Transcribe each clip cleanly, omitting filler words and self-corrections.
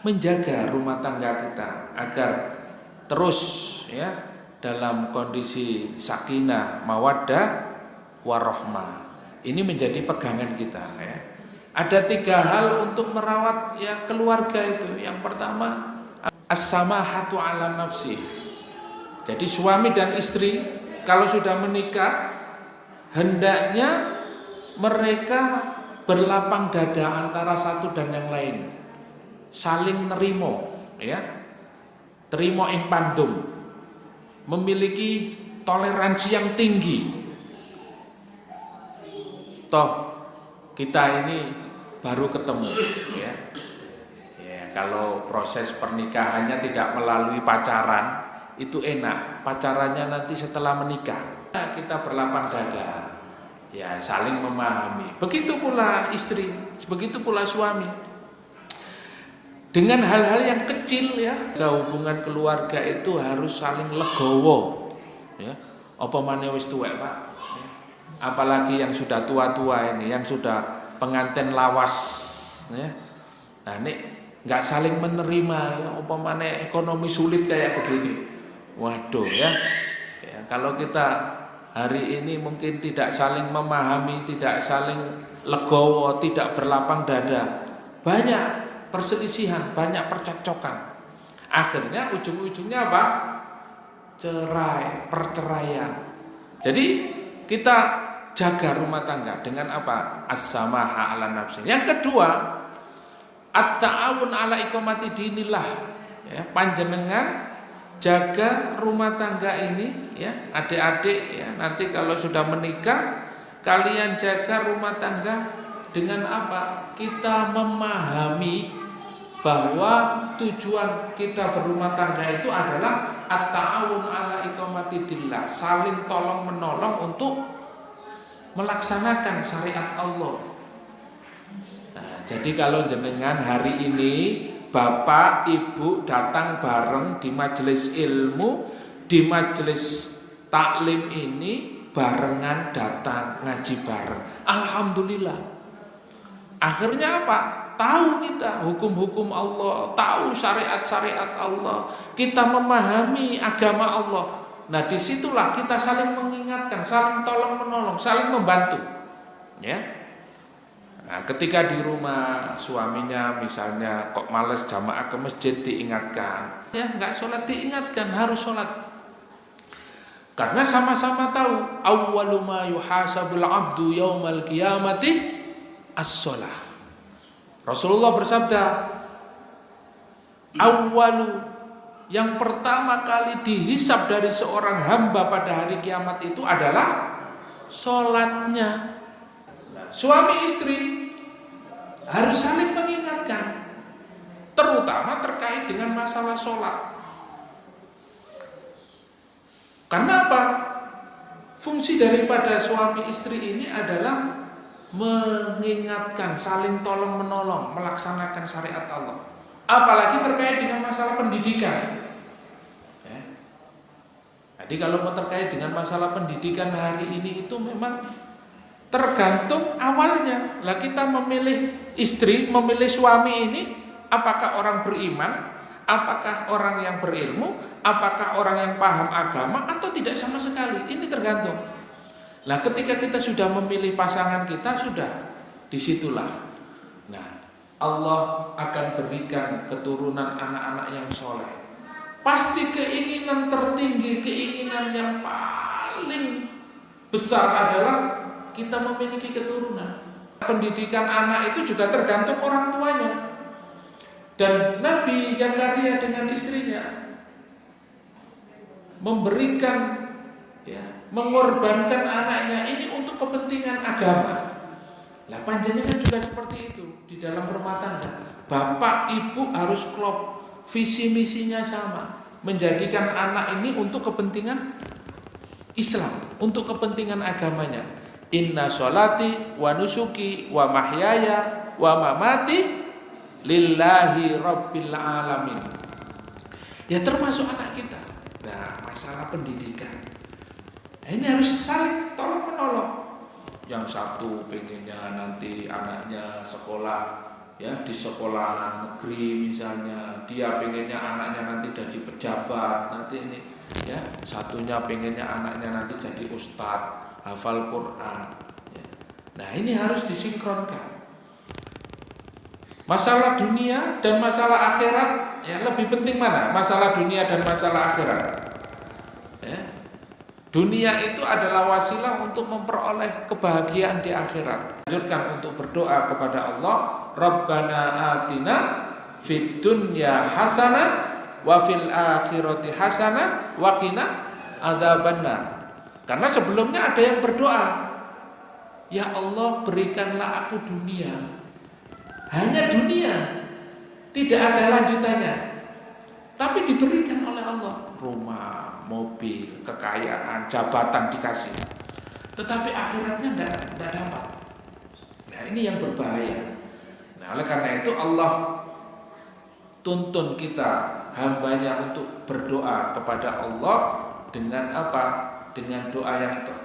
menjaga rumah tangga kita agar terus ya dalam kondisi sakinah, mawaddah, warahmah. Ini menjadi pegangan kita ya. Ada 3 hal untuk merawat ya keluarga itu. Yang pertama, as-samahatu 'ala nafsi. Jadi suami dan istri kalau sudah menikah hendaknya mereka berlapang dada antara satu dan yang lain. Saling nerimo ya. Terima ing pandum. Memiliki toleransi yang tinggi. Toh kita ini baru ketemu ya. Ya, kalau proses pernikahannya tidak melalui pacaran itu enak. Pacarannya nanti setelah menikah kita berlapang dada. Ya, saling memahami. Begitu pula istri, begitu pula suami. Dengan hal-hal yang kecil ya, hubungan keluarga itu harus saling legowo. Ya, apa maneh wis tuwek, Pak. Apalagi yang sudah tua-tua ini, yang sudah pengantin lawas ya. Nah, ini enggak saling menerima ya, apa maneh ekonomi sulit kayak begini. Waduh ya. Ya, kalau kita hari ini mungkin tidak saling memahami, tidak saling legowo, tidak berlapang dada, banyak perselisihan, banyak percekcokan. Akhirnya ujung-ujungnya apa? Cerai, perceraian. Jadi kita jaga rumah tangga dengan apa? As-samaha 'ala nafsi. Yang kedua, at-ta'awun 'ala iqamati dinillah. Ya, panjenengan jaga rumah tangga ini ya, adik-adik ya, nanti kalau sudah menikah kalian jaga rumah tangga dengan apa? Kita memahami bahwa tujuan kita berumah tangga itu adalah at-ta'awun 'ala iqamati dinillah, saling tolong menolong untuk melaksanakan syariat Allah. Nah, jadi kalau jenengan hari ini bapak ibu datang bareng di majelis ilmu, di majelis taklim ini barengan datang ngaji bareng. Alhamdulillah. Akhirnya apa? Tahu kita hukum-hukum Allah, tahu syariat-syariat Allah, kita memahami agama Allah. Nah, disitulah kita saling mengingatkan, saling tolong menolong, saling membantu. Ya. Nah, ketika di rumah suaminya misalnya kok males jamaah ke masjid diingatkan, ya nggak sholat diingatkan harus sholat. Karena sama-sama tahu awwalu ma yuhasabul abdu yaumal qiyamati as-shalah. Rasulullah bersabda, awwalu yang pertama kali dihisab dari seorang hamba pada hari kiamat itu adalah sholatnya. Suami istri harus saling mengingatkan, terutama terkait dengan masalah sholat. Karena apa? Fungsi daripada suami istri ini adalah mengingatkan, saling tolong menolong, melaksanakan syariat Allah. Apalagi terkait dengan masalah pendidikan. Ya. Jadi kalau mau terkait dengan masalah pendidikan hari ini itu memang tergantung awalnya. Lah kita memilih istri, memilih suami ini apakah orang beriman, apakah orang yang berilmu, apakah orang yang paham agama atau tidak sama sekali. Ini tergantung. Nah, ketika kita sudah memilih pasangan kita, sudah disitulah. Nah, Allah akan berikan keturunan anak-anak yang soleh. Pasti keinginan tertinggi, keinginan yang paling besar adalah kita memiliki keturunan. Pendidikan anak itu juga tergantung orang tuanya. Dan Nabi Zakaria dengan istrinya memberikan ya, mengorbankan anaknya ini untuk kepentingan agama. Lah panjenengan juga seperti itu di dalam rumah tangga. Bapak ibu harus klop, visi misinya sama, menjadikan anak ini untuk kepentingan Islam, untuk kepentingan agamanya. Inna sholati wa nusuki wa mahyaya wa mamati lillahi rabbil alamin. Ya termasuk anak kita. Nah, masalah pendidikan. Ini harus saling tolong menolong. Yang satu pengennya nanti anaknya sekolah ya di sekolahan negeri misalnya, dia pengennya anaknya nanti jadi pejabat, nanti ini ya, satunya pengennya anaknya nanti jadi ustadz, hafal Quran ya. Nah ini harus disinkronkan. Masalah dunia dan masalah akhirat ya, lebih penting mana? Masalah dunia dan masalah akhirat ya. Dunia itu adalah wasilah untuk memperoleh kebahagiaan di akhirat. Anjurkan untuk berdoa kepada Allah, Rabbana atina fid dunya hasanah wa fil akhirati hasanah wa qina adzabannar. Karena sebelumnya ada yang berdoa, ya Allah berikanlah aku dunia, hanya dunia, tidak ada lanjutannya, tapi diberikan oleh Allah rumah, mobil, kekayaan, jabatan dikasih, tetapi akhiratnya tidak dapat. Nah ini yang berbahaya. Nah oleh karena itu Allah tuntun kita hambanya untuk berdoa kepada Allah dengan apa? Dengan doa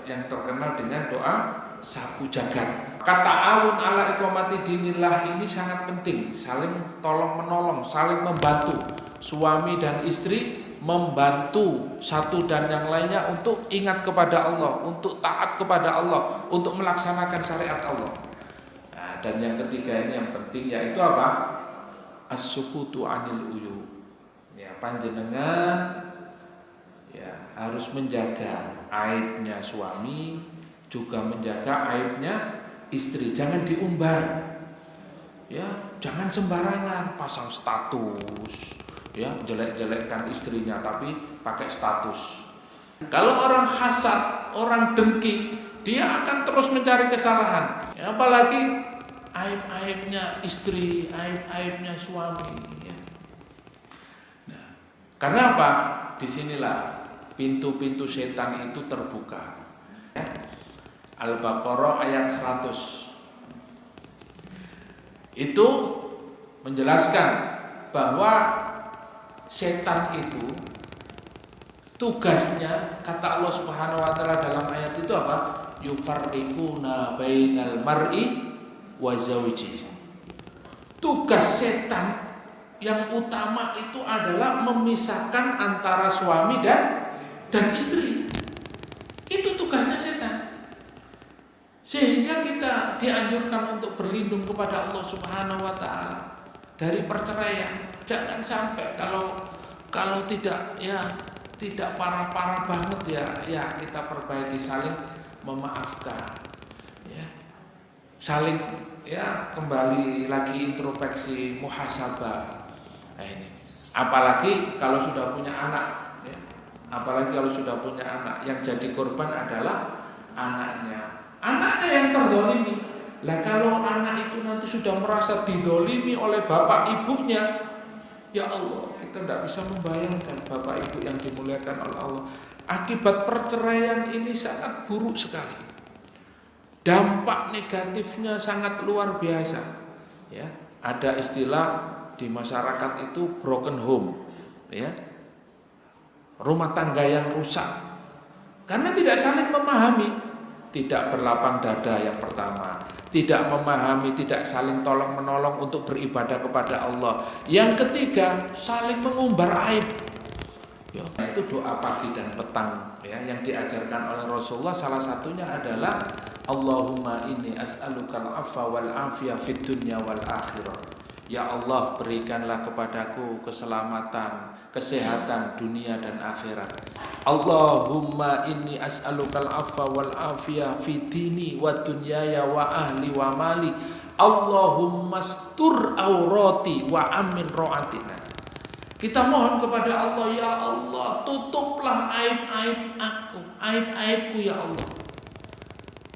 yang terkenal dengan doa sapu jagat. Kata awun ala iqamati dinillah ini sangat penting, saling tolong menolong, saling membantu. Suami dan istri membantu satu dan yang lainnya untuk ingat kepada Allah, untuk taat kepada Allah, untuk melaksanakan syariat Allah. Nah, dan yang ketiga ini yang penting yaitu apa? As-sukutu anil uyu. Ya, panjenengan ya harus menjaga aibnya suami, juga menjaga aibnya istri. Jangan diumbar. Ya, jangan sembarangan pasang status. Ya, jelek-jelekkan istrinya tapi pakai status. Kalau orang hasad, orang dengki, dia akan terus mencari kesalahan. Ya, apalagi aib-aibnya istri, aib-aibnya suami. Ya. Nah, karena apa? Disinilah pintu-pintu setan itu terbuka. Ya. Al-Baqarah ayat 100. Itu menjelaskan bahwa setan itu tugasnya, kata Allah Subhanahu wa taala dalam ayat itu apa? Yufarriquna bainal mar'i wa zawji. Tugas setan yang utama itu adalah memisahkan antara suami dan istri. Itu tugasnya setan. Sehingga kita dianjurkan untuk berlindung kepada Allah Subhanahu wa taala dari perceraian. Jangan sampai kalau tidak ya tidak parah-parah banget ya kita perbaiki, saling memaafkan ya. Saling ya kembali lagi introspeksi, muhasabah. Nah ini. Apalagi kalau sudah punya anak ya. Apalagi kalau sudah punya anak, yang jadi korban adalah anaknya. Anaknya yang terdolimi. Lah kalau anak itu nanti sudah merasa didolimi oleh bapak ibunya, ya Allah, kita tidak bisa membayangkan bapak ibu yang dimuliakan oleh Allah. Akibat perceraian ini sangat buruk sekali. Dampak negatifnya sangat luar biasa. Ya, ada istilah di masyarakat itu broken home, ya, rumah tangga yang rusak karena tidak saling memahami, tidak berlapang dada yang pertama, tidak memahami, tidak saling tolong menolong untuk beribadah kepada Allah. Yang ketiga, saling mengumbar aib. Ya, itu doa pagi dan petang ya, yang diajarkan oleh Rasulullah. Salah satunya adalah Allahumma inni as'alukal afwa wal afiyah fid dunya wal akhirah. Ya Allah, berikanlah kepadaku keselamatan, kesehatan dunia dan akhirat. Allahumma inni as'alukal afwa wal afiyah fid dini wa dunyaya wa ahli wa mali. Allahumma stur aurati wa amin ro'atina. Kita mohon kepada Allah, ya Allah, tutuplah aib-aib aku, aib-aibku ya Allah.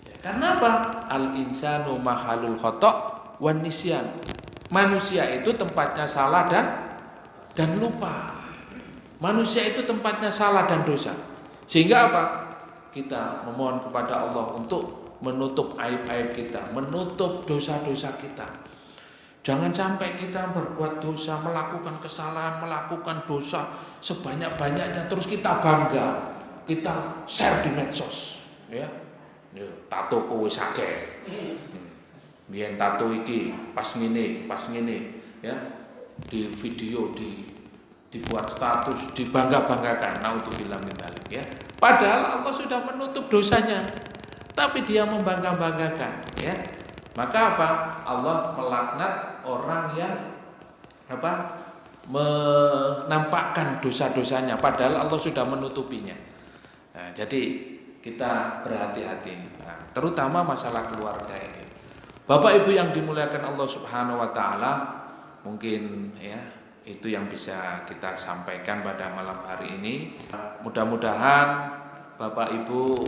Ya, karena apa? Al-insanu mahalul khata' wan nisyan. Manusia itu tempatnya salah dan lupa. Manusia itu tempatnya salah dan dosa. Sehingga apa? Kita memohon kepada Allah untuk menutup aib-aib kita, menutup dosa-dosa kita. Jangan sampai kita berbuat dosa, melakukan kesalahan, melakukan dosa sebanyak-banyaknya terus kita bangga, kita share di medsos, ya. Tato kowe akeh. Biyen tato iki pas ngene ya. Di video dibuat status, dibangga-banggakan. Naudzubillah min dzalik ya. Padahal Allah sudah menutup dosanya. Tapi dia membangga-banggakan ya. Maka apa? Allah melaknat orang yang menampakkan dosa-dosanya padahal Allah sudah menutupinya. Nah, jadi kita berhati-hati, terutama masalah keluarga ini. Bapak Ibu yang dimuliakan Allah Subhanahu wa taala, mungkin ya itu yang bisa kita sampaikan pada malam hari ini. Mudah-mudahan Bapak Ibu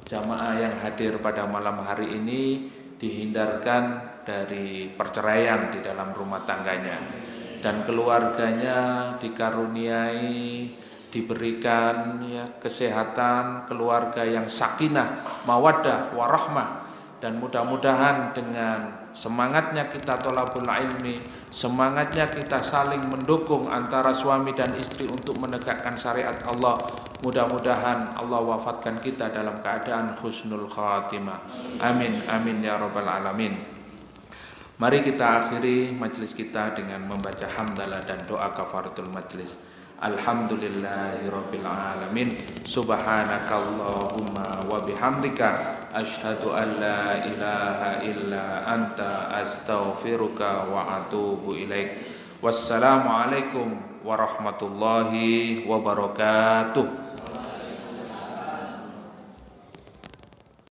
jamaah yang hadir pada malam hari ini dihindarkan dari perceraian di dalam rumah tangganya dan keluarganya dikaruniai, diberikan ya kesehatan, keluarga yang sakinah, mawaddah, warahmah. Dan mudah-mudahan dengan semangatnya kita thalabul ilmi, semangatnya kita saling mendukung antara suami dan istri untuk menegakkan syariat Allah, mudah-mudahan Allah wafatkan kita dalam keadaan husnul khatimah. Amin amin ya rabbal alamin. Mari kita akhiri majelis kita dengan membaca hamdalah dan doa kafaratul majelis. Alhamdulillahirabbil alamin. Subhanakallahumma wa bihamdika asyhadu an la ilaha illa anta astaghfiruka wa atubu ilaik. Wassalamualaikum warahmatullahi wabarakatuh.